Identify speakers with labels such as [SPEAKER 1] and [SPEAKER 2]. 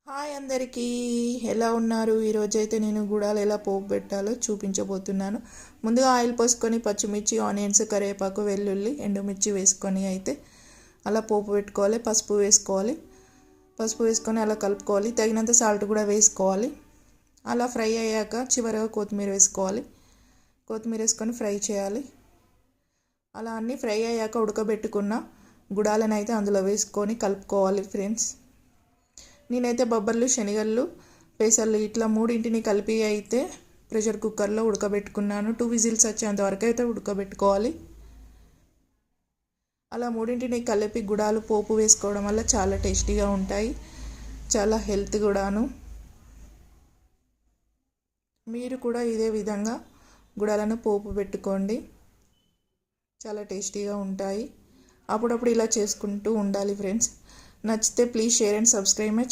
[SPEAKER 1] Hi అందరికీ, ఎలా ఉన్నారు? ఈరోజైతే నేను గుడాలు ఎలా పోపు పెట్టాలో చూపించబోతున్నాను. ముందుగా ఆయిల్ పోసుకొని పచ్చిమిర్చి, ఆనియన్స్, కరివేపాకు, వెల్లుల్లి, ఎండుమిర్చి వేసుకొని అయితే అలా పోపు పెట్టుకోవాలి. పసుపు వేసుకొని అలా కలుపుకోవాలి. తగినంత సాల్ట్ కూడా వేసుకోవాలి. అలా ఫ్రై అయ్యాక చివరిగా కొత్తిమీర వేసుకొని ఫ్రై చేయాలి. అలా అన్నీ ఫ్రై అయ్యాక ఉడకబెట్టుకున్న గుడాలను అయితే అందులో వేసుకొని కలుపుకోవాలి ఫ్రెండ్స్. నేనైతే బొబ్బర్లు, శనగలు, పెసలు ఇట్లా మూడింటిని కలిపి అయితే ప్రెషర్ కుక్కర్లో ఉడకబెట్టుకున్నాను. 2 విజిల్స్ వచ్చేంత వరకు అయితే ఉడకబెట్టుకోవాలి. అలా మూడింటిని కలిపి గుడాలు పోపు వేసుకోవడం వల్ల చాలా టేస్టీగా ఉంటాయి, చాలా హెల్త్ కూడాను. మీరు కూడా ఇదే విధంగా గుడాలను పోపు పెట్టుకోండి, చాలా టేస్టీగా ఉంటాయి. అప్పుడప్పుడు ఇలా చేసుకుంటూ ఉండాలి ఫ్రెండ్స్. నచ్చితే please share and subscribe my